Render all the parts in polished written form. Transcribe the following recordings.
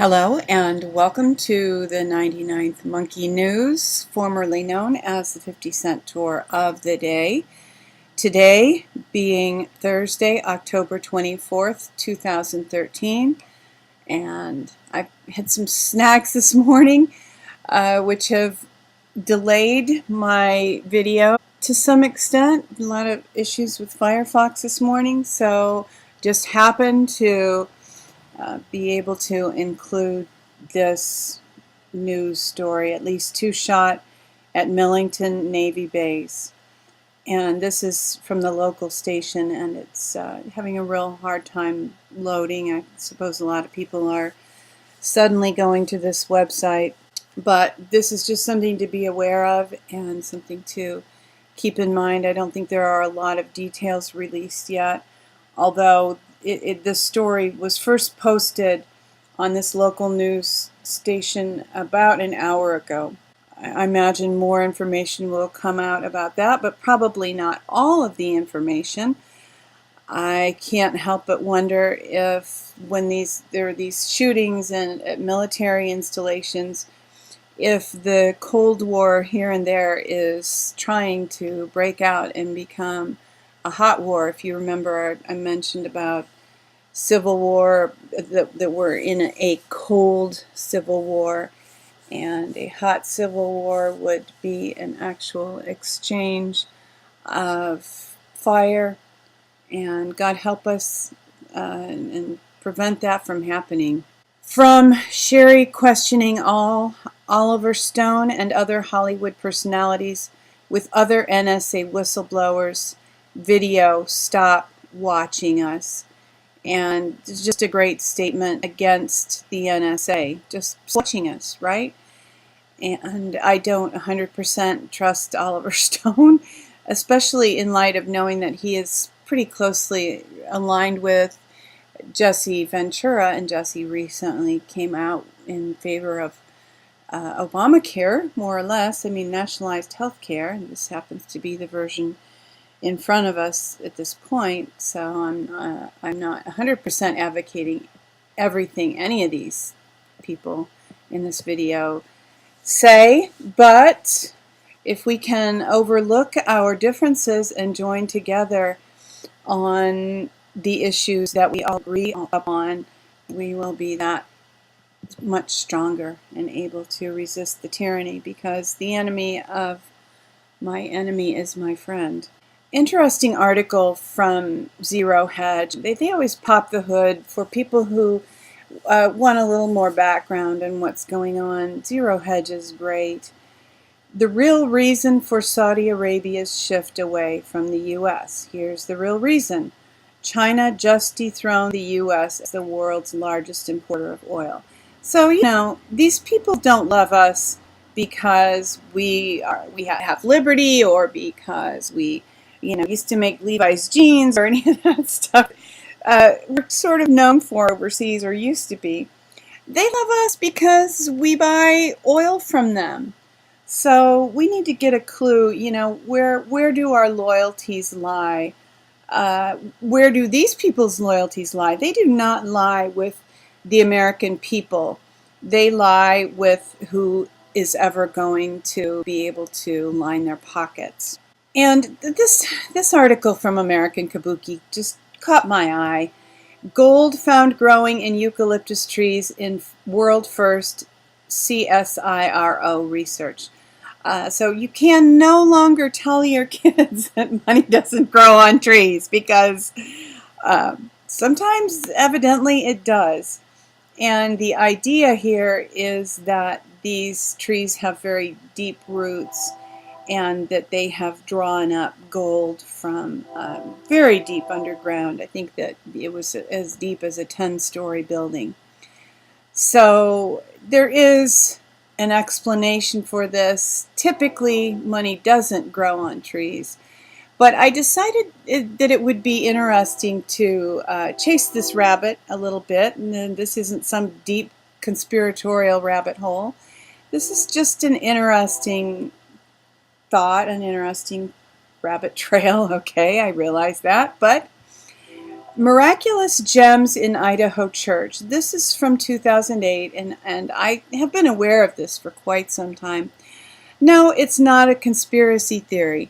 Hello and welcome to the 99th Monkey News, formerly known as the 50-cent tour of the day. Today being Thursday, October 24th, 2013, and I've had some snacks this morning which have delayed my video to some extent. A lot of issues with Firefox this morning, so just happened to be able to include this news story, at least two shot at Millington Navy Base. And this is from the local station, and it's having a real hard time loading. I suppose a lot of people are suddenly going to this website, but this is just something to be aware of and something to keep in mind. I don't think there are a lot of details released yet, although this story was first posted on this local news station about an hour ago. I imagine more information will come out about that, but probably not all of the information. I can't help but wonder if when there are these shootings at military installations, if the Cold War here and there is trying to break out and become a hot war. If you remember, I mentioned about Civil War, that we're in a cold Civil War, and a hot Civil War would be an actual exchange of fire, and God help us and prevent that from happening. From Sherry questioning Oliver Stone and other Hollywood personalities with other NSA whistleblowers, video, stop watching us. And it's just a great statement against the NSA, just watching us, right? And I don't 100% trust Oliver Stone, especially in light of knowing that he is pretty closely aligned with Jesse Ventura, and Jesse recently came out in favor of Obamacare, more or less. I mean, nationalized health care, and this happens to be the version in front of us at this point, so I'm not 100% advocating everything any of these people in this video say, but if we can overlook our differences and join together on the issues that we all agree upon, we will be that much stronger and able to resist the tyranny, because the enemy of my enemy is my friend. Interesting article from Zero Hedge. They always pop the hood for people who want a little more background on what's going on. Zero Hedge is great. The real reason for Saudi Arabia's shift away from the U.S. Here's the real reason. China just dethroned the U.S. as the world's largest importer of oil. So, you know, these people don't love us because we have liberty, or because we used to make Levi's jeans, or any of that stuff we're sort of known for overseas, or used to be. They love us because we buy oil from them. So we need to get a clue, where do our loyalties lie? Where do these people's loyalties lie? They do not lie with the American people. They lie with who is ever going to be able to line their pockets. And this article from American Kabuki just caught my eye. Gold found growing in eucalyptus trees in world first CSIRO research. So you can no longer tell your kids that money doesn't grow on trees, because sometimes evidently it does. And the idea here is that these trees have very deep roots, and that they have drawn up gold from very deep underground. I think that it was as deep as a 10-story building. So there is an explanation for this. Typically, money doesn't grow on trees. But I decided that it would be interesting to chase this rabbit a little bit. And this isn't some deep conspiratorial rabbit hole. This is just an interesting thought, an interesting rabbit trail. Okay, I realize that, but Miraculous Gems in Idaho Church. This is from 2008, and I have been aware of this for quite some time. No, it's not a conspiracy theory.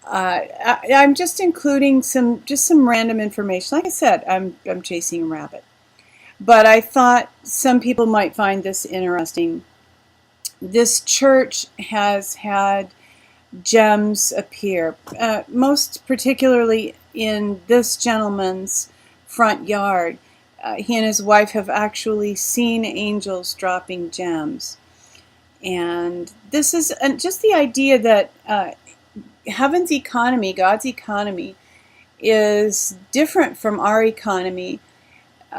I'm just including some random information. Like I said, I'm chasing a rabbit. But I thought some people might find this interesting. This church has had gems appear, most particularly in this gentleman's front yard. He and his wife have actually seen angels dropping gems. And this is just the idea that heaven's economy, God's economy, is different from our economy.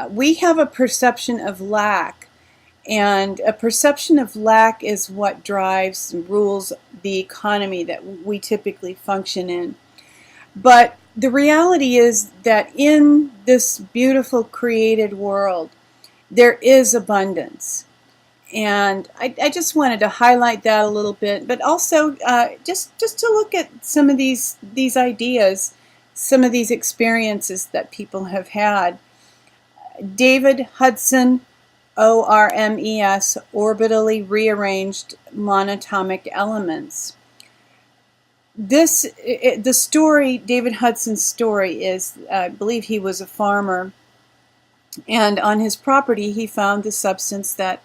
We have a perception of lack, and a perception of lack is what drives and rules the economy that we typically function in. But the reality is that in this beautiful created world, there is abundance. And I just wanted to highlight that a little bit, but also just to look at some of these ideas, some of these experiences that people have had. David Hudson, ORMEs, Orbitally Rearranged Monoatomic Elements. The story, David Hudson's story is, I believe he was a farmer, and on his property he found the substance that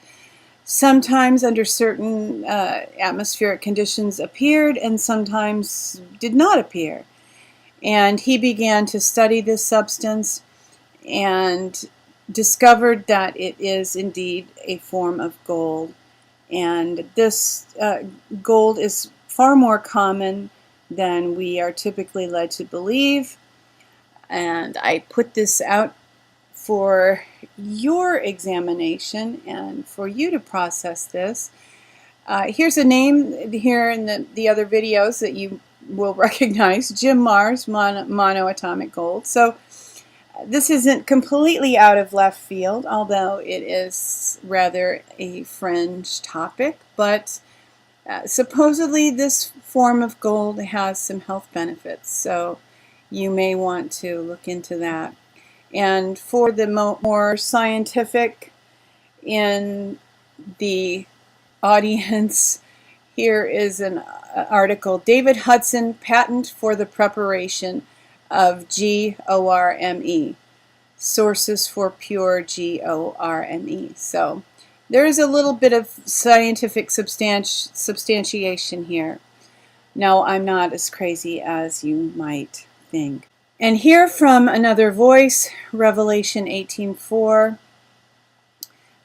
sometimes under certain atmospheric conditions appeared and sometimes did not appear. And he began to study this substance and discovered that it is indeed a form of gold. And this gold is far more common than we are typically led to believe. And I put this out for your examination and for you to process this. Here's a name here in the other videos that you will recognize, Jim Marrs, Monoatomic Gold. So this isn't completely out of left field, although it is rather a fringe topic, but supposedly this form of gold has some health benefits, so you may want to look into that. And for the more scientific in the audience, here is an article, David Hudson, Patent for the Preparation of GORME, Sources for Pure GORME. So there is a little bit of scientific substantiation here. No, I'm not as crazy as you might think. And here from another voice, Revelation 18:4.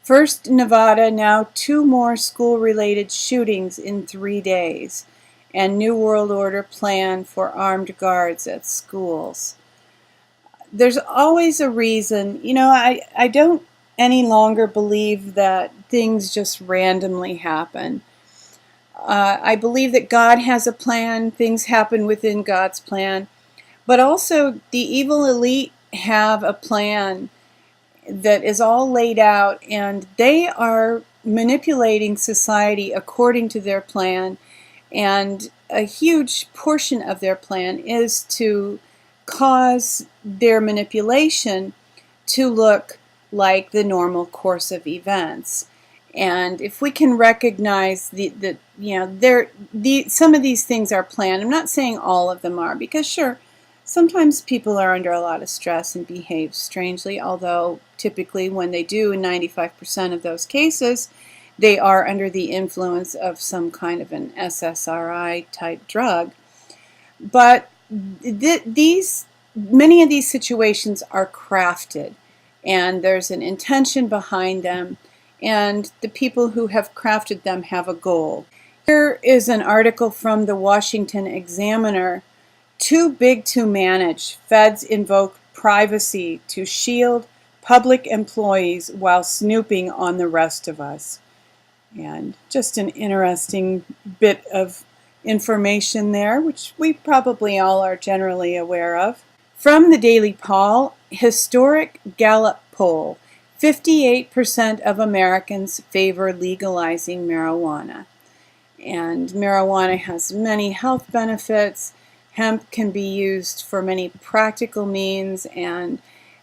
First Nevada, now 2 more school-related shootings in 3 days, and New World Order plan for armed guards at schools. There's always a reason. You know, I don't any longer believe that things just randomly happen. I believe that God has a plan, things happen within God's plan. But also, the evil elite have a plan that is all laid out, and they are manipulating society according to their plan. And a huge portion of their plan is to cause their manipulation to look like the normal course of events. And if we can recognize some of these things are planned. I'm not saying all of them are, because sure, sometimes people are under a lot of stress and behave strangely, although typically when they do, in 95% of those cases, they are under the influence of some kind of an SSRI type drug. But many of these situations are crafted, and there's an intention behind them, and the people who have crafted them have a goal. Here is an article from the Washington Examiner. Too big to manage. Feds invoke privacy to shield public employees while snooping on the rest of us. And just an interesting bit of information there, which we probably all are generally aware of. From the Daily Poll, historic Gallup poll, 58% of Americans favor legalizing marijuana. And marijuana has many health benefits. Hemp can be used for many practical means, and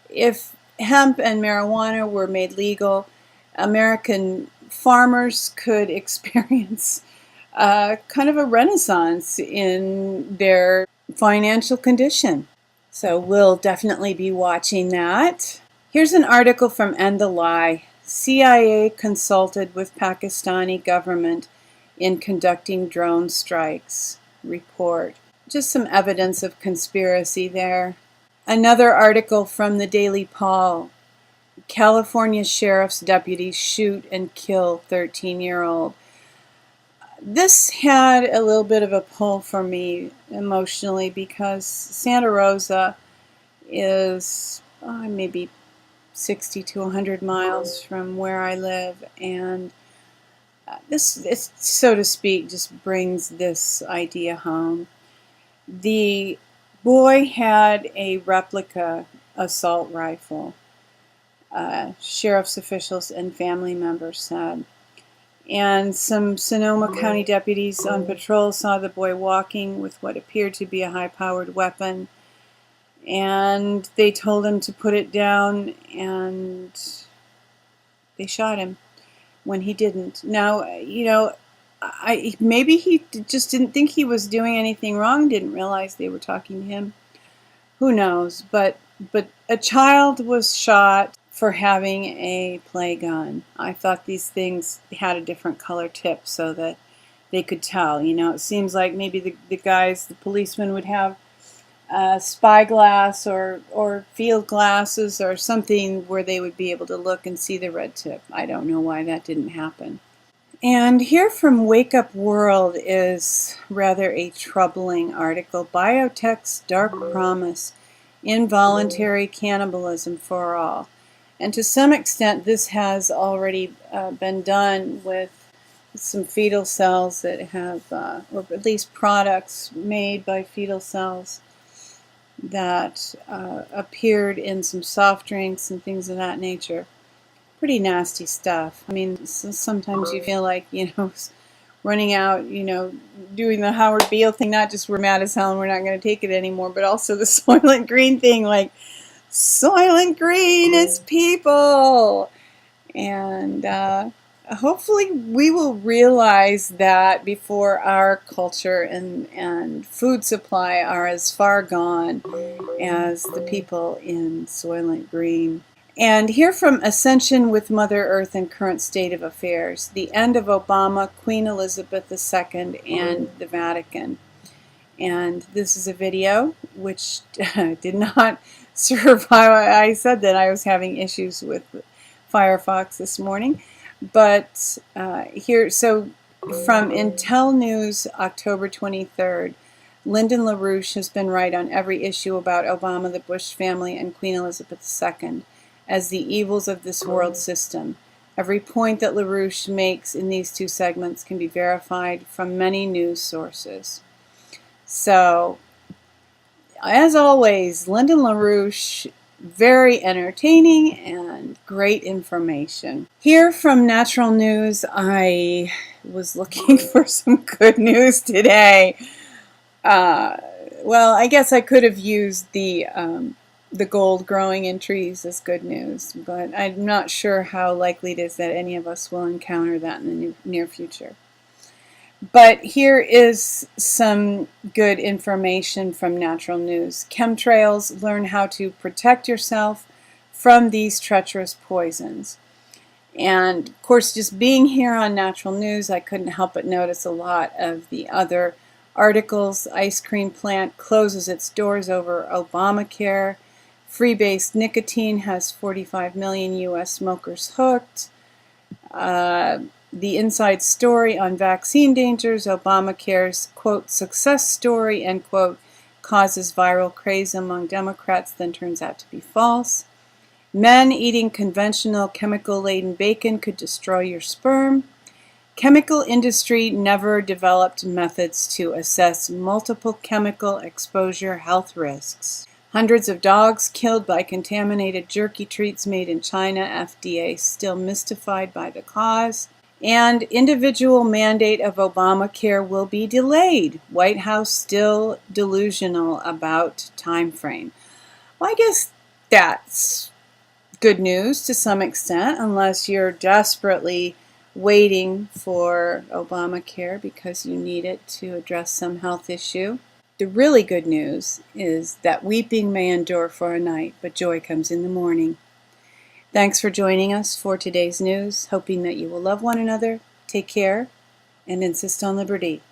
if hemp and marijuana were made legal, American farmers could experience kind of a renaissance in their financial condition. So we'll definitely be watching that. Here's an article from End the Lie. CIA consulted with Pakistani government in conducting drone strikes. Report. Just some evidence of conspiracy there. Another article from the Daily Paul. California sheriff's deputies shoot and kill 13-year-old. This had a little bit of a pull for me emotionally because Santa Rosa is maybe 60 to 100 miles from where I live, and this, so to speak, just brings this idea home. The boy had a replica assault rifle, sheriff's officials and family members said. And some Sonoma County deputies on patrol saw the boy walking with what appeared to be a high-powered weapon, and they told him to put it down, and they shot him when he didn't. Now, maybe he just didn't think he was doing anything wrong, didn't realize they were talking to him. Who knows? But a child was shot for having a play gun. I thought these things had a different color tip so that they could tell. It seems like maybe the policemen would have spyglass or field glasses or something where they would be able to look and see the red tip. I don't know why that didn't happen. And here from Wake Up World is rather a troubling article. Biotech's dark promise, involuntary cannibalism for all. And to some extent, this has already been done with some fetal cells that have, or at least products made by fetal cells that appeared in some soft drinks and things of that nature. Pretty nasty stuff. I mean, sometimes you feel like, running out, doing the Howard Beale thing, not just we're mad as hell and we're not going to take it anymore, but also the Soylent Green thing, like, Soylent Green is people. And hopefully we will realize that before our culture and food supply are as far gone as the people in Soylent Green. And here from Ascension with Mother Earth and Current State of Affairs, the end of Obama, Queen Elizabeth II, and the Vatican. And this is a video which did not survive. I said that I was having issues with Firefox this morning. But here, so from Intel News, October 23rd, Lyndon LaRouche has been right on every issue about Obama, the Bush family, and Queen Elizabeth II as the evils of this world system. Every point that LaRouche makes in these two segments can be verified from many news sources. So, as always, Lyndon LaRouche, very entertaining and great information. Here from Natural News, I was looking for some good news today. Well, I guess I could have used the gold growing in trees as good news, but I'm not sure how likely it is that any of us will encounter that in the near future. But here is some good information from Natural News. Chemtrails, learn how to protect yourself from these treacherous poisons. And of course, just being here on Natural News, I couldn't help but notice a lot of the other articles. Ice cream plant closes its doors over Obamacare. Free-based nicotine has 45 million U.S. smokers hooked. The inside story on vaccine dangers, Obamacare's, quote, success story, end quote, causes viral craze among Democrats, then turns out to be false. Men eating conventional chemical-laden bacon could destroy your sperm. Chemical industry never developed methods to assess multiple chemical exposure health risks. Hundreds of dogs killed by contaminated jerky treats made in China, FDA still mystified by the cause. And individual mandate of Obamacare will be delayed. White House still delusional about time frame. Well, I guess That's good news to some extent, unless you're desperately waiting for Obamacare because you need it to address some health issue. The really good news is that weeping may endure for a night, but joy comes in the morning. Thanks for joining us for today's news, hoping that you will love one another, take care, and insist on liberty.